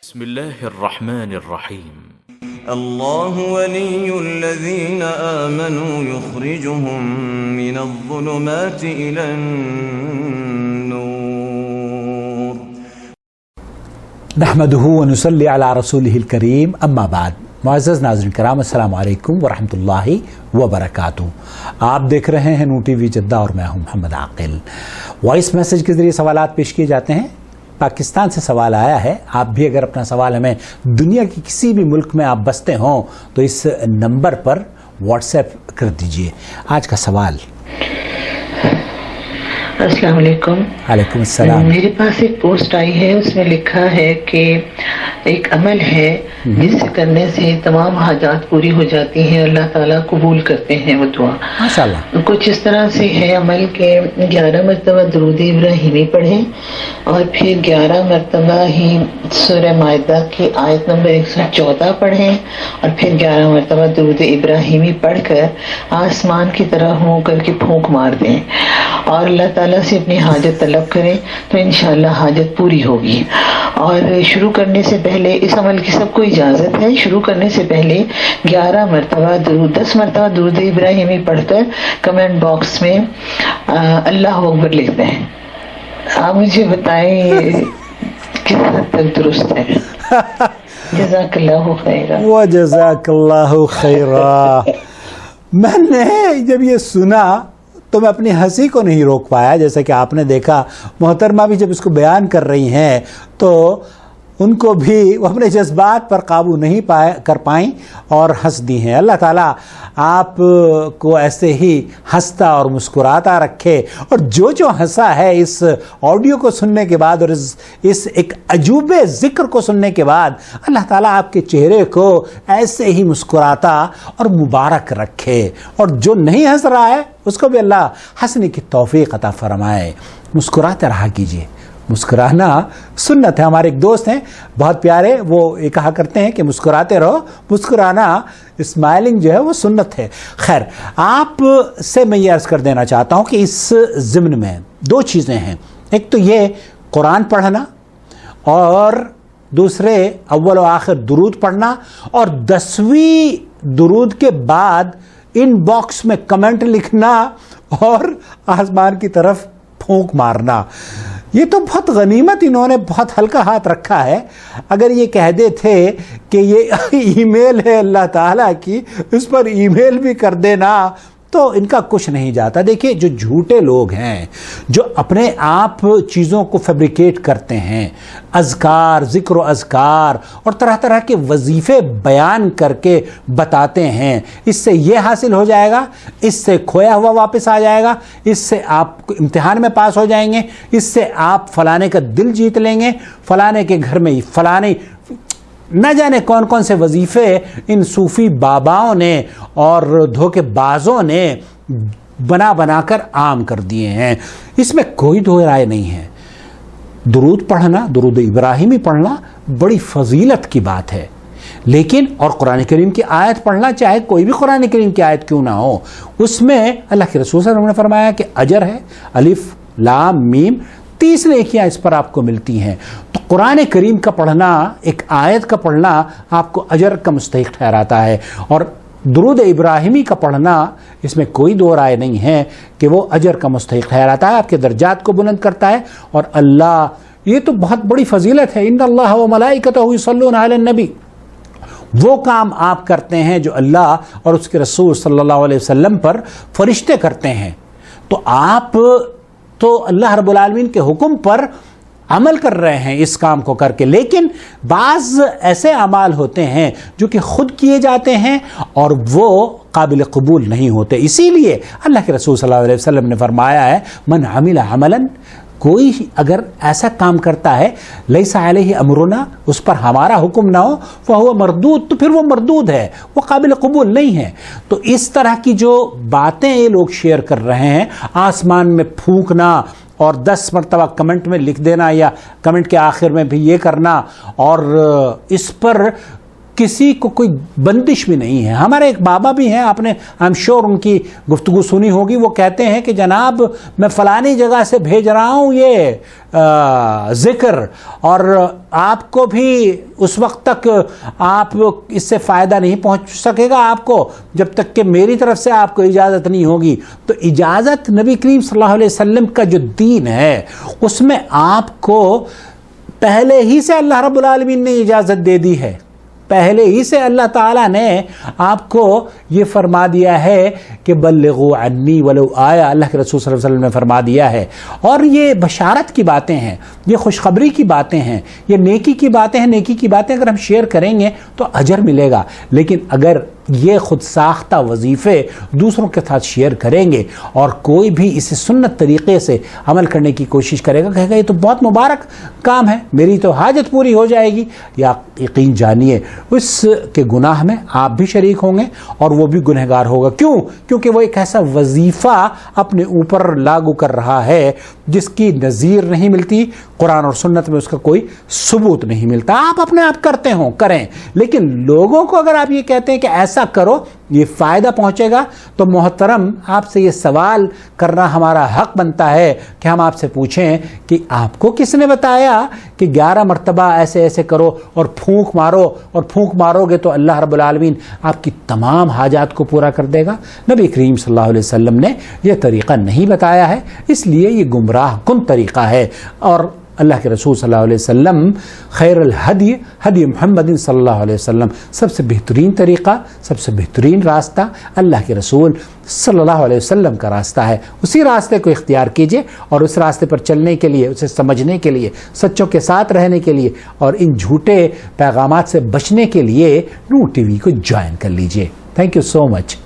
بسم الله الرحمن الرحيم الله ولي الذين آمنوا يخرجهم من الظلمات إلى النور نحمده ونصلي على رسوله الكريم اما بعد. معزز ناظرین کرام، السلام علیکم ورحمۃ اللہ وبرکاتہ. آپ دیکھ رہے ہیں نو ٹی وی جدہ اور میں ہوں محمد عاقل. وائس میسج کے ذریعے سوالات پیش کیے جاتے ہیں. پاکستان سے سوال آیا ہے. آپ بھی اگر اپنا سوال ہمیں دنیا کے کسی بھی ملک میں آپ بستے ہوں تو اس نمبر پر واٹس ایپ کر دیجئے. آج کا سوال. السلام علیکم. وعلیکم السلام. میرے پاس ایک پوسٹ آئی ہے، اس میں لکھا ہے کہ ایک عمل ہے جس سے کرنے سے تمام حاجات پوری ہو جاتی ہیں، اللہ تعالیٰ قبول کرتے ہیں وہ دعا. ماشاءاللہ. کچھ اس طرح سے ہے عمل کے 11 مرتبہ درود ابراہیمی پڑھیں اور پھر 11 مرتبہ ہی سورہ مائدہ کی آیت نمبر 114 پڑھیں اور پھر 11 مرتبہ درود ابراہیمی پڑھ کر آسمان کی طرح ہو کر کے پھونک مار دیں اور اللہ تعالیٰ سے اپنی حاجت طلب کریں تو انشاءاللہ حاجت پوری ہوگی. اور شروع کرنے سے پہلے اس عمل کی سب کو اجازت ہے، شروع کرنے سے پہلے 11 مرتبہ درود 10 مرتبہ درود ابراہیمی پڑھ کر کمنٹ باکس میں اللہ اکبر لکھتے ہیں. آپ مجھے بتائیں کس حد تک درست ہے؟ جزاک اللہ خیرا. وجزاک اللہ خیرا. میں نے جب یہ سنا تو میں اپنی ہنسی کو نہیں روک پایا. جیسا کہ آپ نے دیکھا محترمہ بھی جب اس کو بیان کر رہی ہیں تو ان کو بھی وہ اپنے جذبات پر قابو نہیں کر پائیں اور ہنس دی ہیں. اللہ تعالیٰ آپ کو ایسے ہی ہنستا اور مسکراتا رکھے. اور جو ہنسا ہے اس آڈیو کو سننے کے بعد اور اس ایک عجوبے ذکر کو سننے کے بعد، اللہ تعالیٰ آپ کے چہرے کو ایسے ہی مسکراتا اور مبارک رکھے. اور جو نہیں ہنس رہا ہے اس کو بھی اللہ ہنسنے کی توفیق عطا فرمائے. مسکراتے رہا کیجیے. مسکرانا سنت ہے. ہمارے ایک دوست ہیں بہت پیارے، وہ یہ کہا کرتے ہیں کہ مسکراتے رہو. مسکرانا اسمائلنگ جو ہے وہ سنت ہے. خیر، آپ سے میں یہ عرض کر دینا چاہتا ہوں کہ اس ضمن میں دو چیزیں ہیں. ایک تو یہ قرآن پڑھنا اور دوسرے اول و آخر درود پڑھنا اور 10ویں درود کے بعد ان باکس میں کمنٹ لکھنا اور آسمان کی طرف پھونک مارنا. یہ تو بہت غنیمت انہوں نے بہت ہلکا ہاتھ رکھا ہے. اگر یہ کہہ دیتے کہ یہ ای میل ہے اللہ تعالیٰ کی، اس پر ای میل بھی کر دینا تو ان کا کچھ نہیں جاتا. دیکھیے، جو جھوٹے لوگ ہیں، جو اپنے آپ چیزوں کو فیبریکیٹ کرتے ہیں، اذکار، ذکر و اذکار اور طرح طرح کے وظیفے بیان کر کے بتاتے ہیں، اس سے یہ حاصل ہو جائے گا، اس سے کھویا ہوا واپس آ جائے گا، اس سے آپ امتحان میں پاس ہو جائیں گے، اس سے آپ فلانے کا دل جیت لیں گے، فلانے کے گھر میں فلانے نہ جانے کون کون سے وظیفے ان صوفی باباؤں نے اور دھوکے بازوں نے بنا کر عام کر دیے ہیں. اس میں کوئی دو رائے نہیں ہے. درود پڑھنا، درود ابراہیمی پڑھنا بڑی فضیلت کی بات ہے، لیکن اور قرآن کریم کی آیت پڑھنا، چاہے کوئی بھی قرآن کریم کی آیت کیوں نہ ہو، اس میں اللہ کے رسول صلی اللہ علیہ وسلم نے فرمایا کہ اجر ہے. الف لام میم 30 نیکیاں اس پر آپ کو ملتی ہیں. تو قرآن کریم کا پڑھنا، ایک آیت کا پڑھنا آپ کو اجر کا مستحق ٹھہراتا ہے. اور درود ابراہیمی کا پڑھنا، اس میں کوئی دو رائے نہیں ہے کہ وہ اجر کا مستحق ٹھہراتا ہے، آپ کے درجات کو بلند کرتا ہے. اور اللہ، یہ تو بہت بڑی فضیلت ہے. ان اللہ و ملائکتہ یصلون علی النبی. وہ کام آپ کرتے ہیں جو اللہ اور اس کے رسول صلی اللہ علیہ وسلم پر فرشتے کرتے ہیں. تو آپ تو اللہ رب العالمین کے حکم پر عمل کر رہے ہیں اس کام کو کر کے. لیکن بعض ایسے اعمال ہوتے ہیں جو کہ خود کیے جاتے ہیں اور وہ قابل قبول نہیں ہوتے. اسی لیے اللہ کے رسول صلی اللہ علیہ وسلم نے فرمایا ہے، من عمل عملا، کوئی اگر ایسا کام کرتا ہے لیس علیہ امرنا، اس پر ہمارا حکم نہ ہو، فہو مردود، تو پھر وہ مردود ہے، وہ قابل قبول نہیں ہے. تو اس طرح کی جو باتیں یہ لوگ شیئر کر رہے ہیں، آسمان میں پھونکنا اور 10 مرتبہ کمنٹ میں لکھ دینا یا کمنٹ کے آخر میں بھی یہ کرنا اور اس پر کسی کو کوئی بندش بھی نہیں ہے. ہمارے ایک بابا بھی ہیں, آپ نے آئی ایم شیور ان کی گفتگو سنی ہوگی, وہ کہتے ہیں کہ جناب میں فلانی جگہ سے بھیج رہا ہوں یہ ذکر, اور آپ کو بھی اس وقت تک آپ اس سے فائدہ نہیں پہنچ سکے گا آپ کو جب تک کہ میری طرف سے آپ کو اجازت نہیں ہوگی. تو اجازت نبی کریم صلی اللہ علیہ وسلم کا جو دین ہے اس میں آپ کو پہلے ہی سے اللہ رب العالمین نے اجازت دے دی ہے, پہلے ہی سے اللہ تعالیٰ نے آپ کو یہ فرما دیا ہے کہ بلغوا عنی ولو آیا, اللہ کے رسول صلی اللہ علیہ وسلم نے فرما دیا ہے. اور یہ بشارت کی باتیں ہیں, یہ خوشخبری کی باتیں ہیں, یہ نیکی کی باتیں ہیں. نیکی کی باتیں اگر ہم شیئر کریں گے تو اجر ملے گا, لیکن اگر یہ خود ساختہ وظیفے دوسروں کے ساتھ شیئر کریں گے اور کوئی بھی اسے سنت طریقے سے عمل کرنے کی کوشش کرے گا, کہے گا یہ تو بہت مبارک کام ہے, میری تو حاجت پوری ہو جائے گی, یا یقین جانیے اس کے گناہ میں آپ بھی شریک ہوں گے اور وہ بھی گنہگار ہوگا. کیوں؟ کیونکہ وہ ایک ایسا وظیفہ اپنے اوپر لاگو کر رہا ہے جس کی نظیر نہیں ملتی, قرآن اور سنت میں اس کا کوئی ثبوت نہیں ملتا. آپ اپنے آپ کرتے ہوں کریں, لیکن لوگوں کو اگر آپ یہ کہتے ہیں کہ ایسا کرو یہ فائدہ پہنچے گا, تو محترم آپ سے یہ سوال کرنا ہمارا حق بنتا ہے کہ ہم آپ سے پوچھیں کہ آپ کو کس نے بتایا کہ 11 مرتبہ ایسے ایسے کرو اور پھونک مارو, اور پھونک مارو گے تو اللہ رب العالمین آپ کی تمام حاجات کو پورا کر دے گا. نبی کریم صلی اللہ علیہ وسلم نے یہ طریقہ نہیں بتایا ہے, اس لیے یہ گمراہ کن طریقہ ہے. اور اللہ کے رسول صلی اللہ علیہ وسلم خیر الہدی ہدی محمد صلی اللہ علیہ وسلم, سب سے بہترین طریقہ, سب سے بہترین راستہ اللہ کے رسول صلی اللہ علیہ وسلم کا راستہ ہے. اسی راستے کو اختیار کیجئے, اور اس راستے پر چلنے کے لیے, اسے سمجھنے کے لیے, سچوں کے ساتھ رہنے کے لیے اور ان جھوٹے پیغامات سے بچنے کے لیے نور ٹی وی کو جوائن کر لیجئے. Thank you so much.